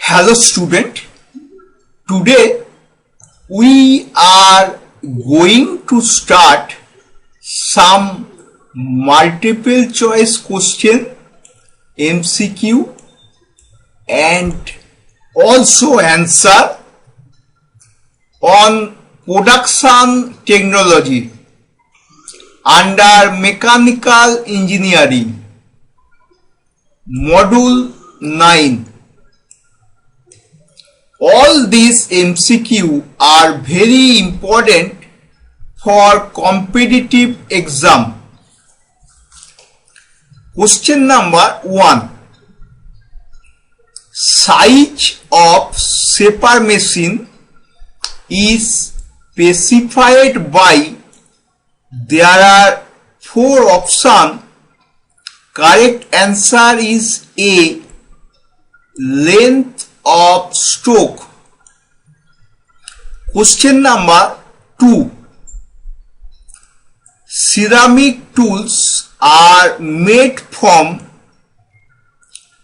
Hello student, today we are going to start some multiple choice question MCQ and also answer on production technology under mechanical engineering module 9. All these MCQ are very important for competitive exam. Question number 1. Size of shaper machine is specified by, there are 4 options. Correct answer is A. Length of stroke. Question number 2. Ceramic tools are made from,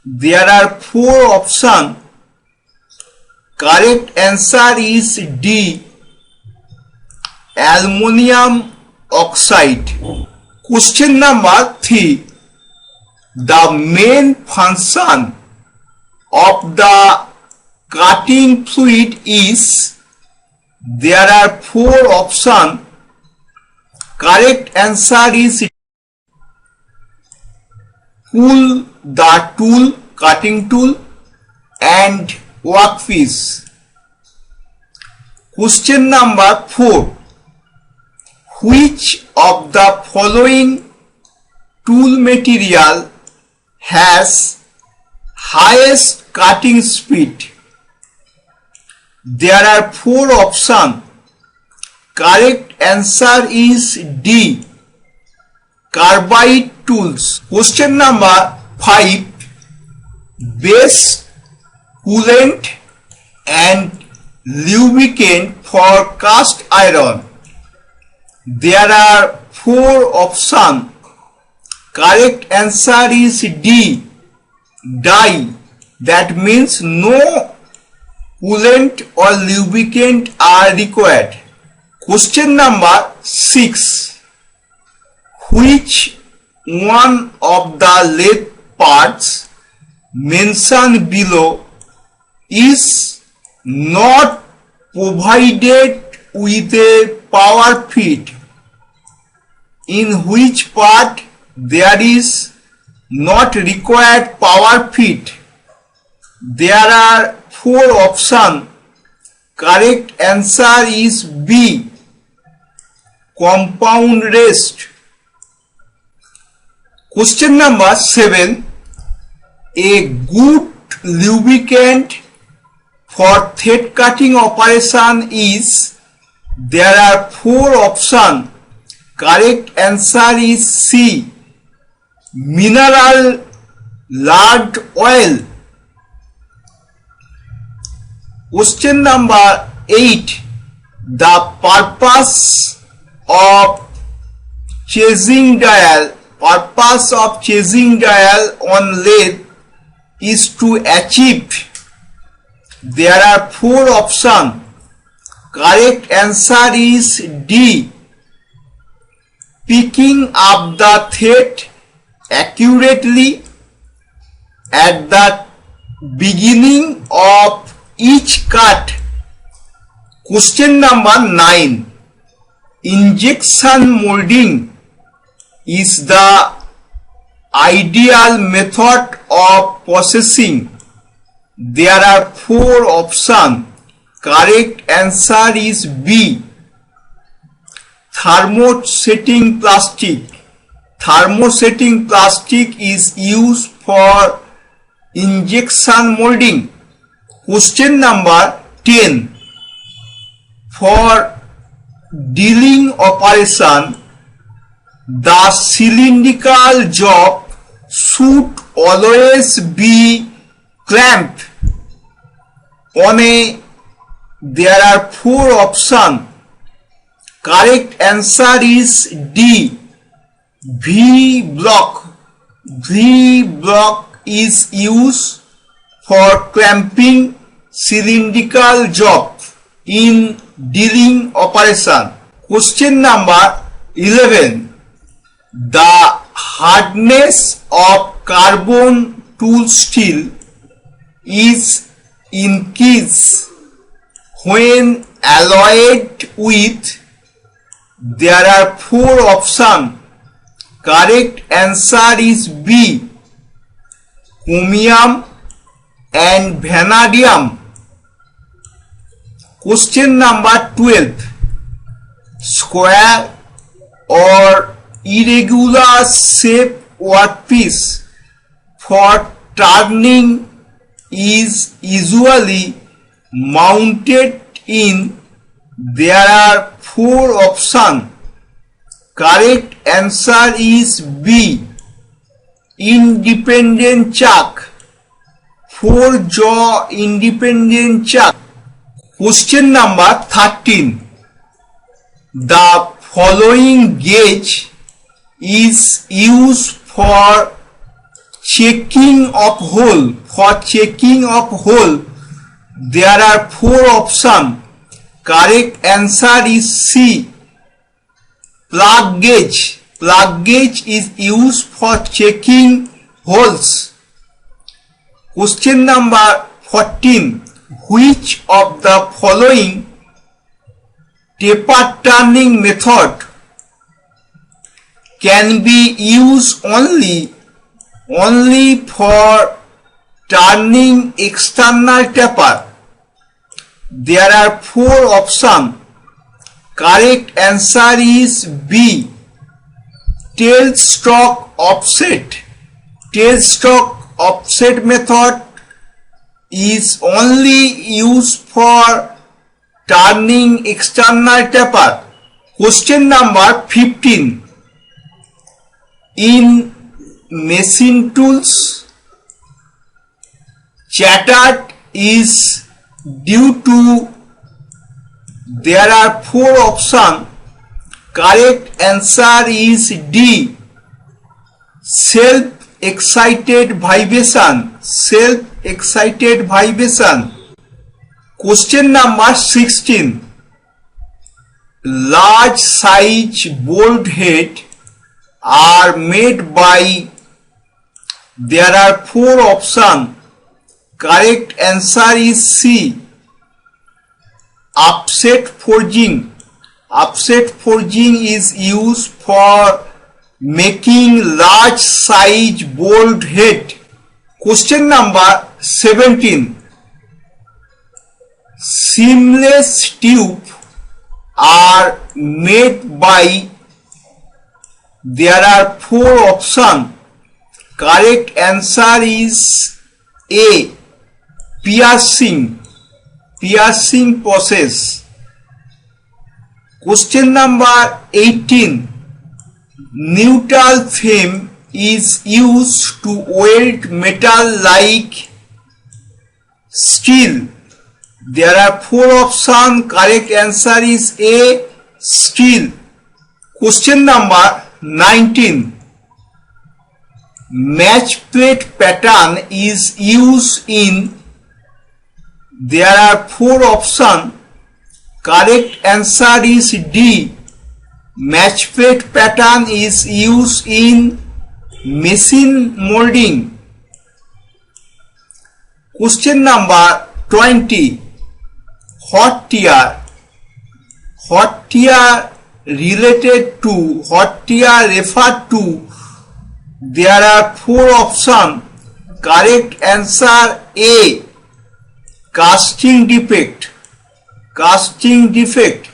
there are 4 options. Correct answer is D. Aluminum oxide. Question number 3. The main function of the cutting fluid is, there are 4 options. Correct answer is cool the tool, cutting tool and workpiece. Question number 4. Which of the following tool material has highest cutting speed? There are 4 options. Correct answer is D. Carbide tools. Question number 5. Base, coolant and lubricant for cast iron. There are 4 options. Correct answer is D. Dye. That means no coolant or lubricant are required. Question number 6. Which one of the lathe parts mentioned below is not provided with a power feed? In which part there is not required power feed? There are 4 options. Correct answer is B. Compound rest. Question number 7. A good lubricant for thread cutting operation is, there are 4 options. Correct answer is C. Mineral lard oil. Question number 8. The purpose of chasing dial on lathe is to achieve, there are 4 options. Correct answer is D. Picking up the thread accurately at the beginning of each cut. Question number 9. Injection molding is the ideal method of processing. There are 4 options. Correct answer is B. Thermosetting plastic. Thermosetting plastic is used for injection molding. Question number 10. For drilling operation, the cylindrical job should always be clamped on a, there are 4 options. Correct answer is D. V block. V block is used for clamping cylindrical job in drilling operation. Question number 11. The hardness of carbon tool steel is increased when alloyed with. There are 4 options. Correct answer is B. Chromium and vanadium. Question number 12. Square or irregular shape workpiece for turning is usually mounted in. There are 4 options. Correct answer is B. Independent chuck. 4-jaw independent chuck. Question number 13. The following gauge is used for checking of hole. For checking of hole, there are 4 options. Correct answer is C. Plug gauge. Plug gauge is used for checking holes. Question number 14. Which of the following taper turning method can be used only for turning external taper? There are 4 options. Correct answer is B. Tailstock offset. Tailstock offset method is only used for turning external taper. Question number 15. In machine tools, chatter is due to. There are 4 options. Correct answer is D. Self-excited vibration. Self-excited vibration. Question number 16. Large size bolt head are made by. There are 4 options. Correct answer is C. Upset forging. Upset forging is used for making large size bolt head. Question number 17. Seamless tube are made by. There are 4 options. Correct answer is A. Piercing. Piercing process. Question number 18. Neutral flame is used to weld metal like steel. There are 4 options. Correct answer is A. Steel. Question number 19. Match plate pattern is used in. There are 4 options. Correct answer is D. Match plate pattern is used in machine moulding. Question number 20. Hot tear. Hot tear related to. Hot tear referred to. There are 4 options. Correct answer A. Casting defect. Casting defect.